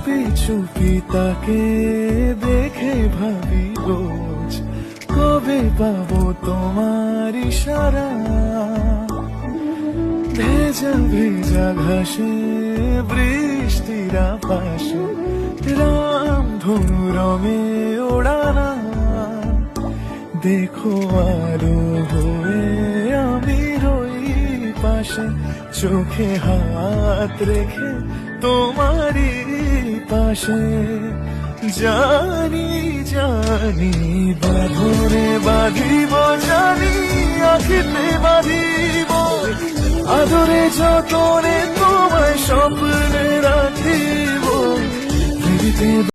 চুপি চুপি তাকে দেখে ভাবি রোজ, কবে পাবো তোমার ইশারা। ভেজা ভেজা ঘাসে বৃষ্টির পাশে রামধনু রঙে ওড়ানা। দেখো আরো হয়ে আমি রই পাশে, চোখে হাত রেখে তোমারই পাশে। জানি জানি বাঁধরে বাঁধিব, জানি আখিতে বাঁধিব, আদরে যতনে তোমায় স্বপ্নে রাখিব।